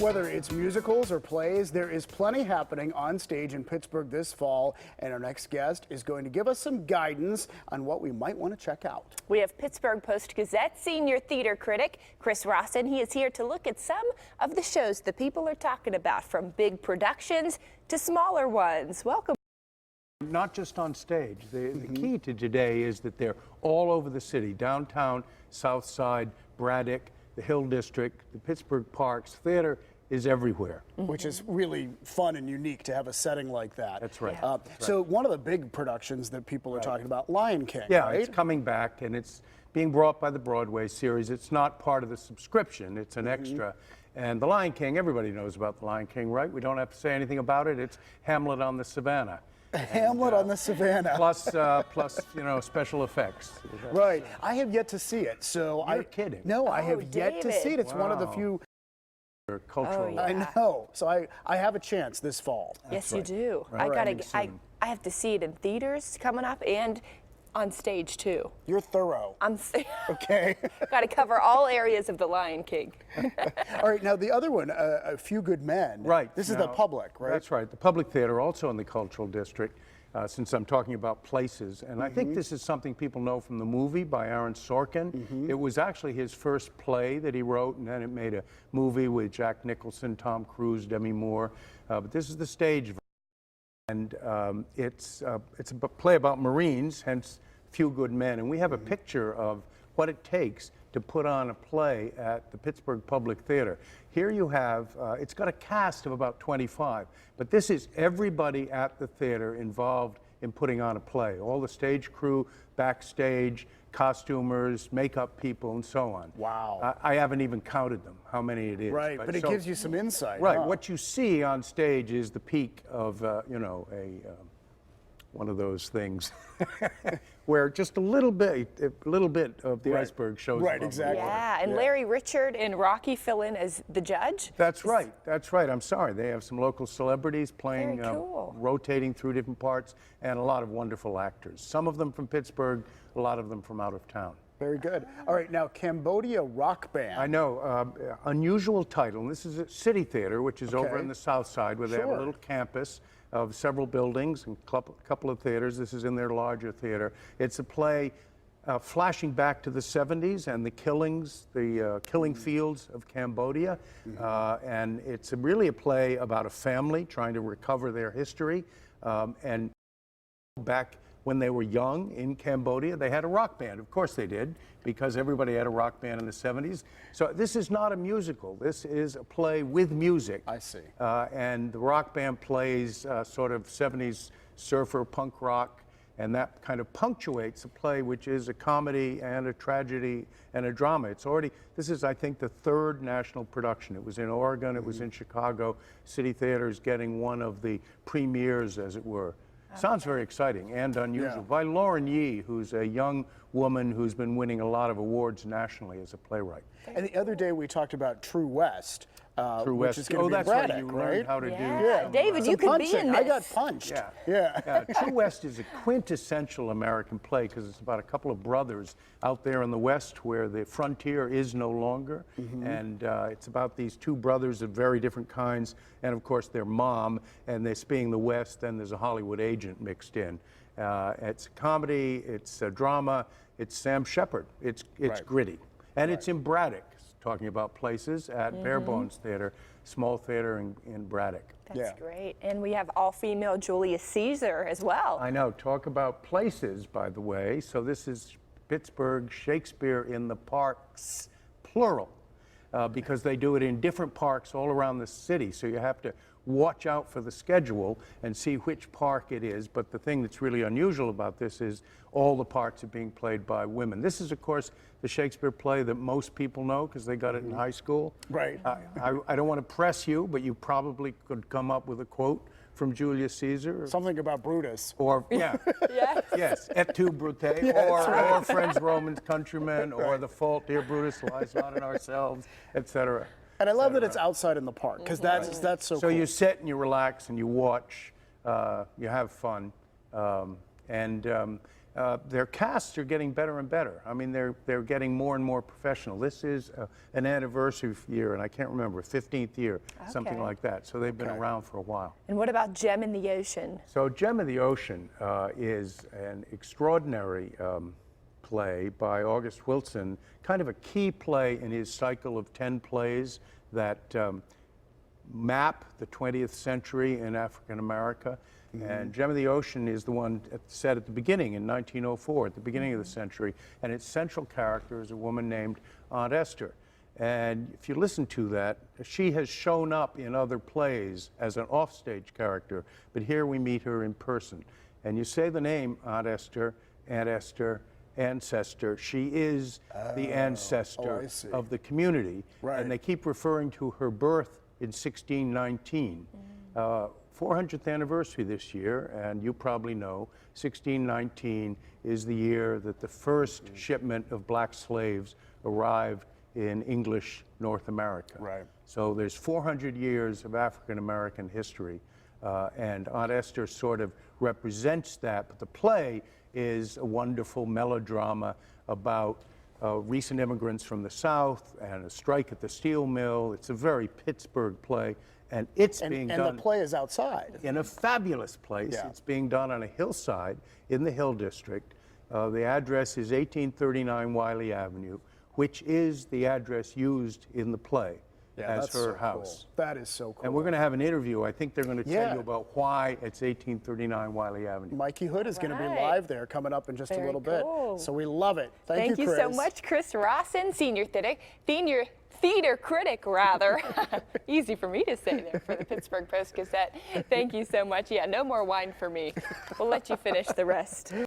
Whether it's musicals or plays, there is plenty happening on stage in Pittsburgh this fall, and our next guest is going to give us some guidance on what we might want to check out. We have Pittsburgh Post-Gazette senior theater critic Chris Rawson. He is here to look at some of the shows the people are talking about, from big productions to smaller ones. Welcome. Not just on stage. The key to today is that they're all over the city: downtown, South Side, Braddock, the Hill District, the Pittsburgh Parks. Theater is everywhere. Which is really fun and unique to have a setting like that. That's right. So one of the big productions that people are talking about, Lion King, Yeah, right? it's coming back, and it's being brought by the Broadway series. It's not part of the subscription. It's an extra. And the Lion King, everybody knows about the Lion King, right? We don't have to say anything about it. It's Hamlet on the Savannah. Hamlet on the Savannah. Plus, you know, special effects. Right. I have yet to see it, so You're kidding. No, I have yet to see it. It's one of the few cultural. yeah. I know. So I have a chance this fall. Yes, you do. Right. I have to see it in theaters coming up and on stage too. You're thorough. I'm Okay. got to cover all areas of the Lion King. All right. Now the other one, A Few Good Men. Right. This is the public, right? That's right. The public theater, also in the cultural district, since I'm talking about places. And I think this is something people know from the movie by Aaron Sorkin. It was actually his first play that he wrote, and then it made a movie with Jack Nicholson, Tom Cruise, Demi Moore. But this is the stage version. And it's a play about Marines, hence Few Good Men. And we have a picture of what it takes to put on a play at the Pittsburgh Public Theater. Here you have, it's got a cast of about 25, but this is everybody at the theater involved in putting on a play. All the stage crew, backstage, costumers, makeup people, and so on. Wow. I haven't even counted them, how many it is. Right, but it gives you some insight. Right, huh? what you see on stage is the peak of, you know, one of those things where just a little bit of the iceberg shows Right, above the exactly. water. Yeah, and Larry, Richard, and Rocky fill in as the judge. That's right. That's right. I'm sorry. They have some local celebrities playing, Very cool. rotating through different parts, and a lot of wonderful actors. Some of them from Pittsburgh, a lot of them from out of town. Very good. All right, now Cambodia Rock Band. I know, unusual title. And this is a city theater, which is over Okay. in the South Side, where they have a Sure. little campus of several buildings and a couple of theaters. This is in their larger theater. It's a play flashing back to the 70s and the killings, the killing fields of Cambodia. And it's really a play about a family trying to recover their history. And back when they were young in Cambodia, they had a rock band. Of course they did, because everybody had a rock band in the 70s. So this is not a musical. This is a play with music. I see. And the rock band plays sort of 70s surfer punk rock, and that kind of punctuates a play, which is a comedy and a tragedy and a drama. This is, I think, the third national production. It was in Oregon, it was in Chicago. City Theater is getting one of the premieres, as it were. Sounds very exciting and unusual. Yeah. By Lauren Yee, who's a young woman who's been winning a lot of awards nationally as a playwright. And the other day we talked about True West, which is going to be that's Braddock, right. You right? learned how to do. Yeah, David, Some you could be punching. in this. I got punched. Yeah. True West is a quintessential American play because it's about a couple of brothers out there in the West where the frontier is no longer. And it's about these two brothers of very different kinds, and of course their mom, and this being the West, then there's a Hollywood agent mixed in. It's a comedy, it's a drama, it's Sam Shepard. It's gritty. And it's in Braddock, talking about places, at Bare Bones Theater, small theater in Braddock. That's great. And we have all-female Julius Caesar as well. I know. Talk about places, by the way. So this is Pittsburgh Shakespeare in the Parks, plural, because they do it in different parks all around the city. So you have to watch out for the schedule and see which park it is. But the thing that's really unusual about this is all the parts are being played by women. This is, of course, the Shakespeare play that most people know because they got it in high school. Right. I don't want to press you, but you probably could come up with a quote from Julius Caesar. Something about Brutus. Or, yes, et tu, Brute, or friends, Romans, countrymen, or the fault, dear Brutus, lies not in ourselves, etc. And I love that it's outside in the park, because that's so So cool. you sit and you relax and you watch, you have fun. And their casts are getting better and better. I mean, they're getting more and more professional. This is an anniversary year, and I can't remember, 15th year, something Okay. like that. So they've been around for a while. And what about Gem in the Ocean? So Gem of the Ocean is an extraordinary play by August Wilson, kind of a key play in his cycle of 10 plays that map the 20th century in African America. And Gem of the Ocean is the one set at the beginning in 1904, at the beginning of the century. And its central character is a woman named Aunt Esther. And if you listen to that, she has shown up in other plays as an offstage character, but here we meet her in person. And you say the name Aunt Esther, ancestor. She is the ancestor of the community. Right. And they keep referring to her birth in 1619. 400th anniversary this year, and you probably know 1619 is the year that the first shipment of black slaves arrived in English North America. Right. So there's 400 years of African American history, and Aunt Esther sort of represents that, but the play is a wonderful melodrama about recent immigrants from the South and a strike at the steel mill. It's a very Pittsburgh play. And it's being done. And the play is outside. In a fabulous place. Yeah. It's being done on a hillside in the Hill District. The address is 1839 Wiley Avenue, which is the address used in the play as that's her so house. Cool. That is so cool. And we're going to have an interview. I think they're going to tell Yeah. you about why it's 1839 Wiley Avenue. Mikey Hood is going to be Right. live there coming up in just a Very little cool. bit. So we love it. Thank you, so Chris. much, Chris Rawson, senior theater critic, rather. Easy for me to say there for the Pittsburgh Post-Gazette. Thank you so much. Yeah, no more wine for me. We'll let you finish the rest.